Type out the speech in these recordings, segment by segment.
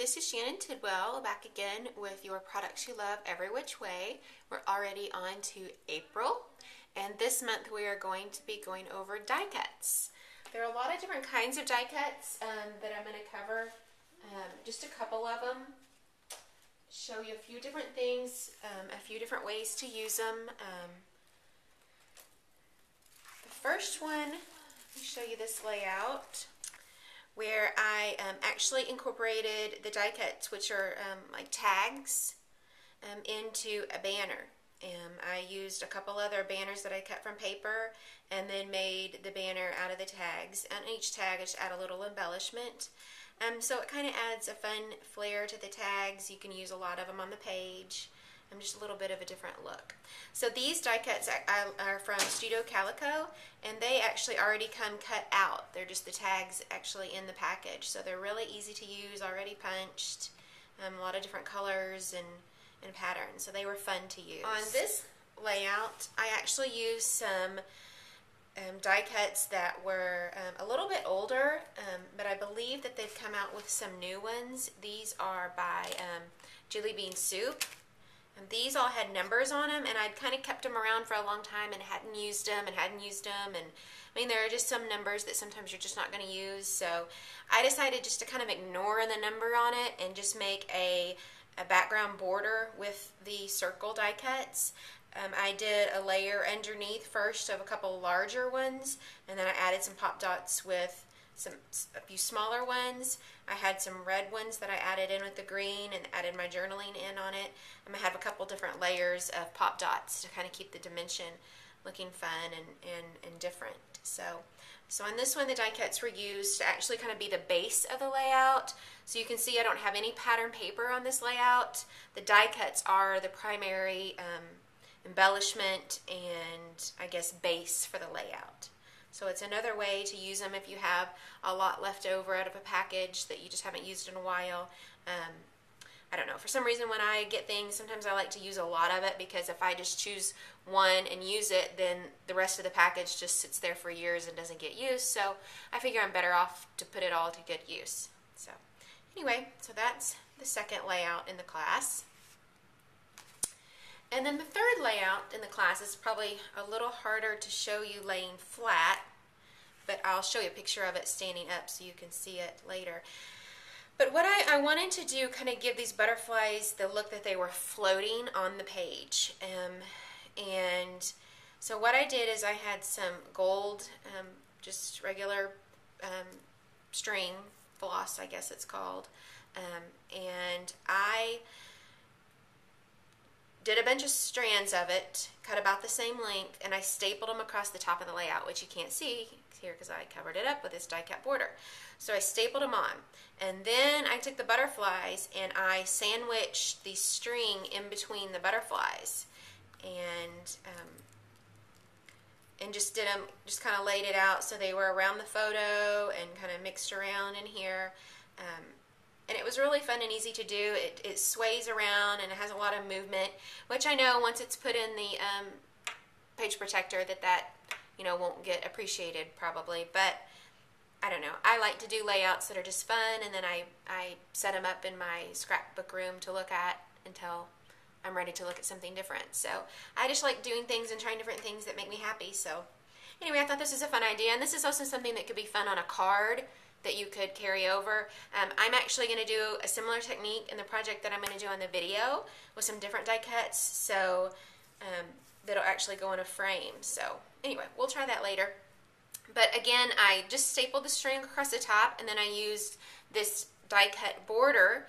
this is Shannon Tidwell back again with your products you love every which way. We're already on to April, and this month we are going to be going over die cuts. There are a lot of different kinds of die cuts that I'm going to cover, just a couple of them, show you a few different things, a few different ways to use them. The first one, let me show you this layout, where I actually incorporated the die cuts, which are like tags, into a banner. I used a couple other banners that I cut from paper and then made the banner out of the tags. And each tag I just add a little embellishment. So it kind of adds a fun flair to the tags. You can use a lot of them on the page. Just a little bit of a different look. So these die cuts are from Studio Calico, and they actually already come cut out. They're just the tags actually in the package. So they're really easy to use, already punched, a lot of different colors and patterns. So they were fun to use. On this layout, I actually used some die cuts that were a little bit older, but I believe that they've come out with some new ones. These are by Jelly Bean Soup. And these all had numbers on them, and I'd kind of kept them around for a long time and hadn't used them. And I mean, there are just some numbers that sometimes you're just not going to use. So I decided just to kind of ignore the number on it and just make a background border with the circle die cuts. I did a layer underneath first of a couple larger ones, and then I added some pop dots with a few smaller ones. I had some red ones that I added in with the green and added my journaling in on it. I have a couple different layers of pop dots to kind of keep the dimension looking fun and different. So on this one, the die cuts were used to actually kind of be the base of the layout. So you can see I don't have any pattern paper on this layout. The die cuts are the primary embellishment and I guess base for the layout. So it's another way to use them if you have a lot left over out of a package that you just haven't used in a while. I don't know, for some reason when I get things, sometimes I like to use a lot of it, because if I just choose one and use it, then the rest of the package just sits there for years and doesn't get used. So I figure I'm better off to put it all to good use. So anyway, so that's the second layout in the class. And then the third layout in the class is probably a little harder to show you laying flat, but I'll show you a picture of it standing up so you can see it later. But what I wanted to do, kind of give these butterflies the look that they were floating on the page. And so what I did is I had some gold, just regular string, floss I guess it's called, and I did a bunch of strands of it, cut about the same length, and I stapled them across the top of the layout, which you can't see here because I covered it up with this die cut border. So I stapled them on, and then I took the butterflies and I sandwiched the string in between the butterflies, and just did them, just kind of laid it out so they were around the photo and kind of mixed around in here. And it was really fun and easy to do. It sways around and it has a lot of movement, which I know once it's put in the page protector that won't get appreciated probably. But I don't know. I like to do layouts that are just fun, and then I set them up in my scrapbook room to look at until I'm ready to look at something different. So I just like doing things and trying different things that make me happy. So anyway, I thought this was a fun idea, and this is also something that could be fun on a card that you could carry over. I'm actually going to do a similar technique in the project that I'm going to do on the video with some different die cuts, so that'll actually go in a frame. So anyway, we'll try that later. But again, I just stapled the string across the top, and then I used this die cut border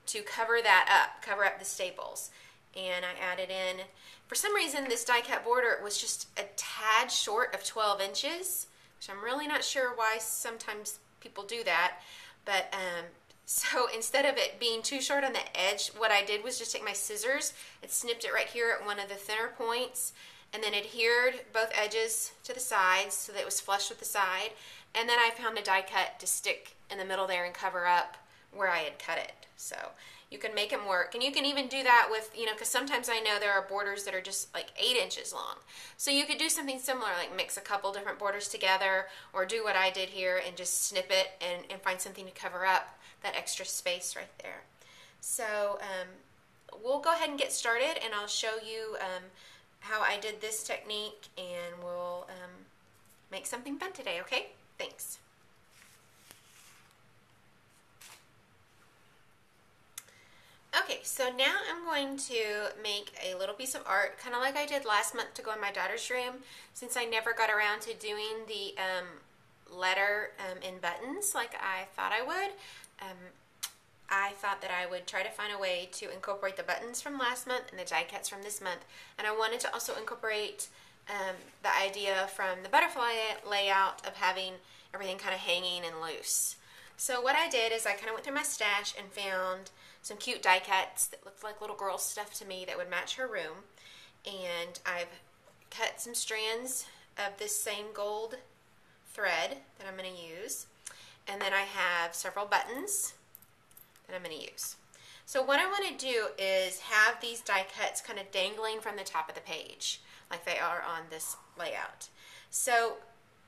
to cover that up, cover up the staples. And I added in, for some reason this die cut border was just a tad short of 12 inches, which I'm really not sure why sometimes people do that. But so instead of it being too short on the edge, what I did was just take my scissors and snipped it right here at one of the thinner points, and then adhered both edges to the sides so that it was flush with the side. And then I found a die cut to stick in the middle there and cover up where I had cut it. So you can make them work, and you can even do that with, because sometimes I know there are borders that are just like 8 inches long. So you could do something similar, like mix a couple different borders together, or do what I did here and just snip it and find something to cover up that extra space right there. So we'll go ahead and get started, and I'll show you how I did this technique, and we'll make something fun today, okay? Thanks. Okay, so now I'm going to make a little piece of art, kind of like I did last month to go in my daughter's room, since I never got around to doing the letter in buttons like I thought I would. I thought that I would try to find a way to incorporate the buttons from last month and the die cuts from this month, and I wanted to also incorporate the idea from the butterfly layout of having everything kind of hanging and loose. So what I did is I kind of went through my stash and found some cute die cuts that looked like little girl stuff to me that would match her room, and I've cut some strands of this same gold thread that I'm going to use, and then I have several buttons that I'm going to use. So what I want to do is have these die cuts kind of dangling from the top of the page like they are on this layout. So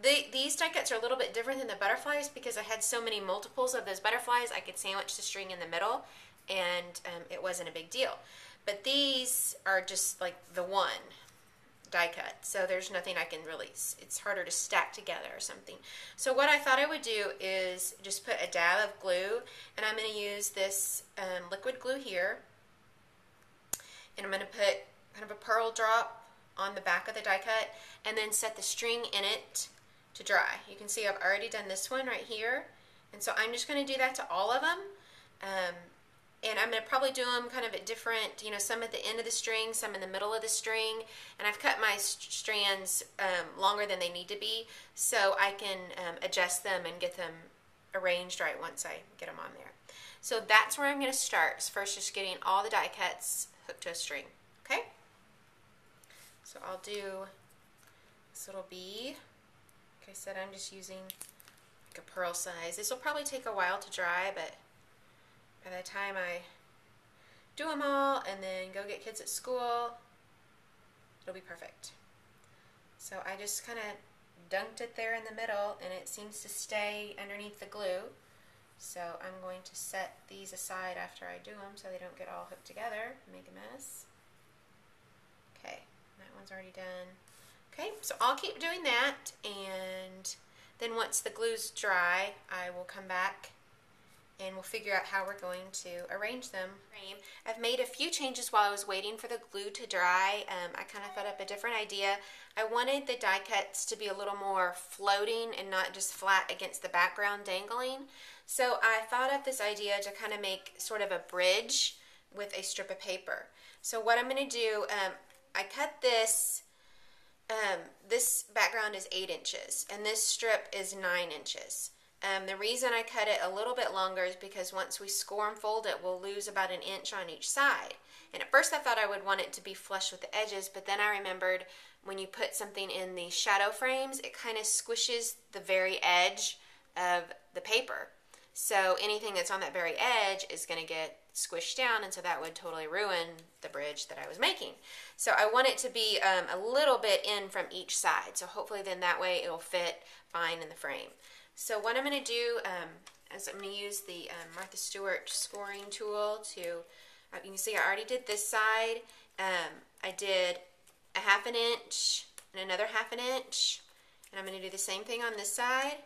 these die cuts are a little bit different than the butterflies because I had so many multiples of those butterflies. I could sandwich the string in the middle, and it wasn't a big deal. But these are just like the one die cut, so there's nothing I can really, it's harder to stack together or something. So what I thought I would do is just put a dab of glue, and I'm going to use this liquid glue here, and I'm going to put kind of a pearl drop on the back of the die cut, and then set the string in it to dry. You can see I've already done this one right here, and so I'm just going to do that to all of them. And I'm going to probably do them kind of at different, some at the end of the string, some in the middle of the string. And I've cut my strands longer than they need to be, so I can adjust them and get them arranged right once I get them on there. So that's where I'm going to start. First, just getting all the die cuts hooked to a string. Okay? So I'll do this little bee. Like I said, I'm just using like a pearl size. This will probably take a while to dry, but by the time I do them all and then go get kids at school, it'll be perfect. So I just kind of dunked it there in the middle, and it seems to stay underneath the glue. So I'm going to set these aside after I do them so they don't get all hooked together and make a mess. Okay, that one's already done. Okay, so I'll keep doing that, and then once the glue's dry, I will come back and we'll figure out how we're going to arrange them. I've made a few changes while I was waiting for the glue to dry. I kind of thought up a different idea. I wanted the die cuts to be a little more floating and not just flat against the background dangling. So I thought of this idea to kind of make sort of a bridge with a strip of paper. So what I'm going to do, I cut this, this background is 8 inches and this strip is 9 inches. The reason I cut it a little bit longer is because once we score and fold it, we'll lose about 1 inch on each side. And at first I thought I would want it to be flush with the edges, but then I remembered when you put something in the shadow frames, it kind of squishes the very edge of the paper. So anything that's on that very edge is going to get squished down, and so that would totally ruin the bridge that I was making. So I want it to be a little bit in from each side, so hopefully then that way it'll fit fine in the frame. So what I'm going to do is I'm going to use the Martha Stewart scoring tool to, you can see I already did this side. I did a 1/2 inch and another 1/2 inch, and I'm going to do the same thing on this side.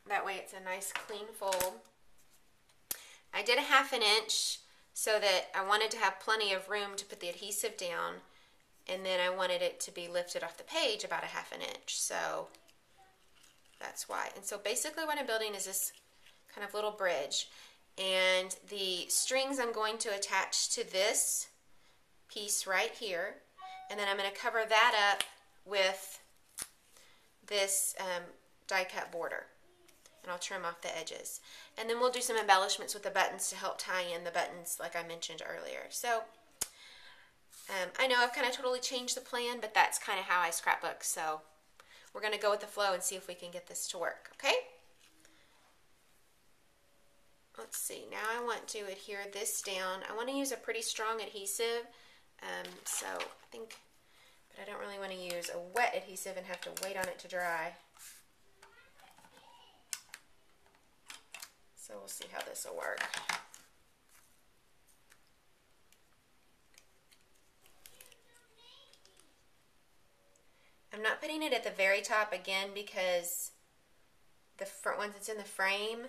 That way it's a nice clean fold. I did a 1/2 inch so that I wanted to have plenty of room to put the adhesive down, and then I wanted it to be lifted off the page about a 1/2 inch, so that's why. And so basically what I'm building is this kind of little bridge, and the strings I'm going to attach to this piece right here, and then I'm going to cover that up with this die cut border. And I'll trim off the edges. And then we'll do some embellishments with the buttons to help tie in the buttons like I mentioned earlier. So I know I've kind of totally changed the plan, but that's kind of how I scrapbook. So we're going to go with the flow and see if we can get this to work, okay? Let's see, now I want to adhere this down. I want to use a pretty strong adhesive, so I think but I don't really want to use a wet adhesive and have to wait on it to dry. So we'll see how this will work. I'm not putting it at the very top again because once it's in the frame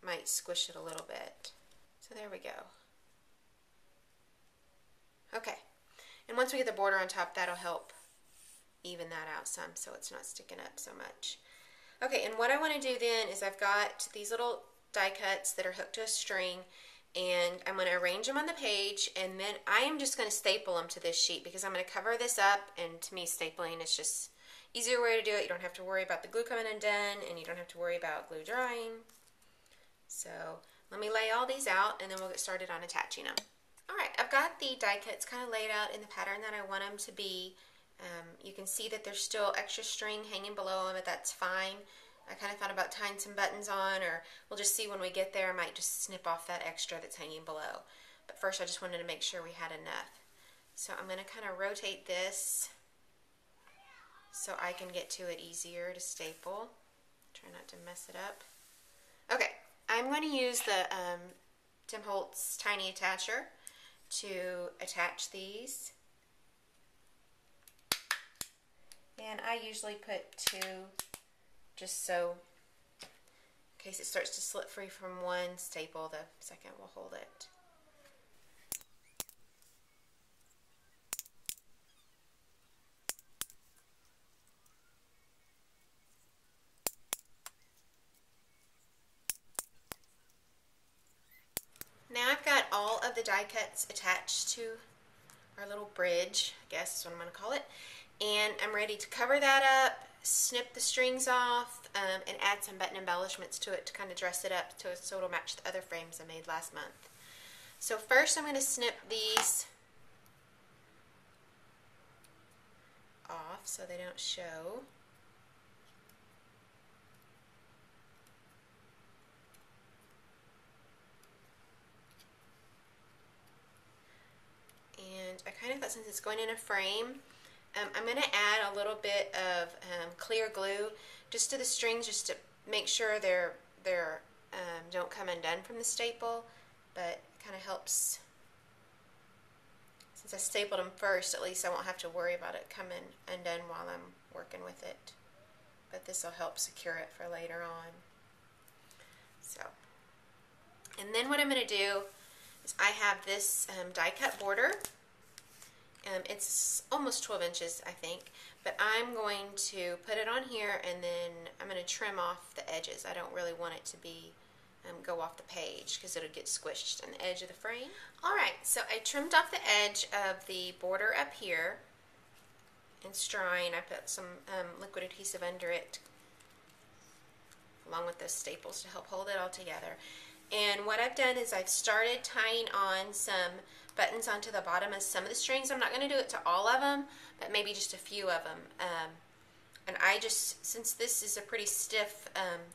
might squish it a little bit. So there we go. Okay, and once we get the border on top, that'll help even that out some so it's not sticking up so much. Okay, and what I want to do then is I've got these little die cuts that are hooked to a string, and I'm going to arrange them on the page, and then I am just going to staple them to this sheet because I'm going to cover this up, and to me stapling is just easier way to do it. You don't have to worry about the glue coming undone, and you don't have to worry about glue drying. So let me lay all these out, and then we'll get started on attaching them. Alright, I've got the die cuts kind of laid out in the pattern that I want them to be. You can see that there's still extra string hanging below them, but that's fine. I kind of thought about tying some buttons on, or we'll just see when we get there. I might just snip off that extra that's hanging below. But first I just wanted to make sure we had enough. So I'm going to kind of rotate this so I can get to it easier to staple. Try not to mess it up. Okay, I'm going to use the Tim Holtz Tiny Attacher to attach these. And I usually put 2 just so in case it starts to slip free from one staple, the second will hold it. Now I've got all of the die cuts attached to our little bridge, I guess is what I'm going to call it. And I'm ready to cover that up, snip the strings off, and add some button embellishments to it to kind of dress it up so it'll match the other frames I made last month. So first I'm going to snip these off so they don't show. And I kind of thought since it's going in a frame, I'm going to add a little bit of clear glue just to the strings, just to make sure they're don't come undone from the staple, but it kind of helps. Since I stapled them first, at least I won't have to worry about it coming undone while I'm working with it. But this will help secure it for later on. So, and then what I'm going to do is I have this die cut border. It's almost 12 inches, I think, but I'm going to put it on here, and then I'm going to trim off the edges. I don't really want it to be go off the page because it'll get squished on the edge of the frame. Alright, so I trimmed off the edge of the border up here. It's drying. I put some liquid adhesive under it along with the staples to help hold it all together. And what I've done is I've started tying on some buttons onto the bottom of some of the strings. I'm not going to do it to all of them, but maybe just a few of them. And I just, since this is a pretty stiff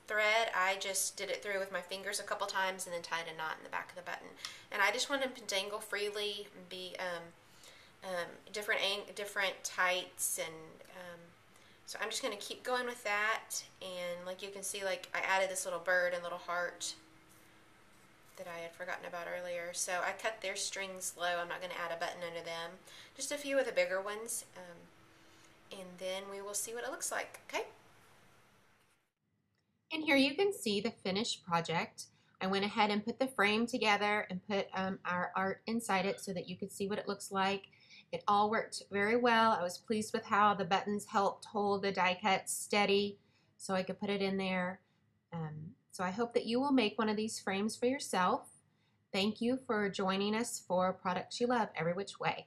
thread, I just did it through with my fingers a couple times and then tied a knot in the back of the button. And I just want them to dangle freely and be different heights, and so I'm just going to keep going with that. And like you can see, like I added this little bird and little heart that I had forgotten about earlier. So I cut their strings low. I'm not going to add a button under them. Just a few of the bigger ones. And then we will see what it looks like. Okay? And here you can see the finished project. I went ahead and put the frame together and put our art inside it so that you could see what it looks like. It all worked very well. I was pleased with how the buttons helped hold the die cut steady so I could put it in there. So I hope that you will make one of these frames for yourself. Thank you for joining us for Products You Love Every Which Way.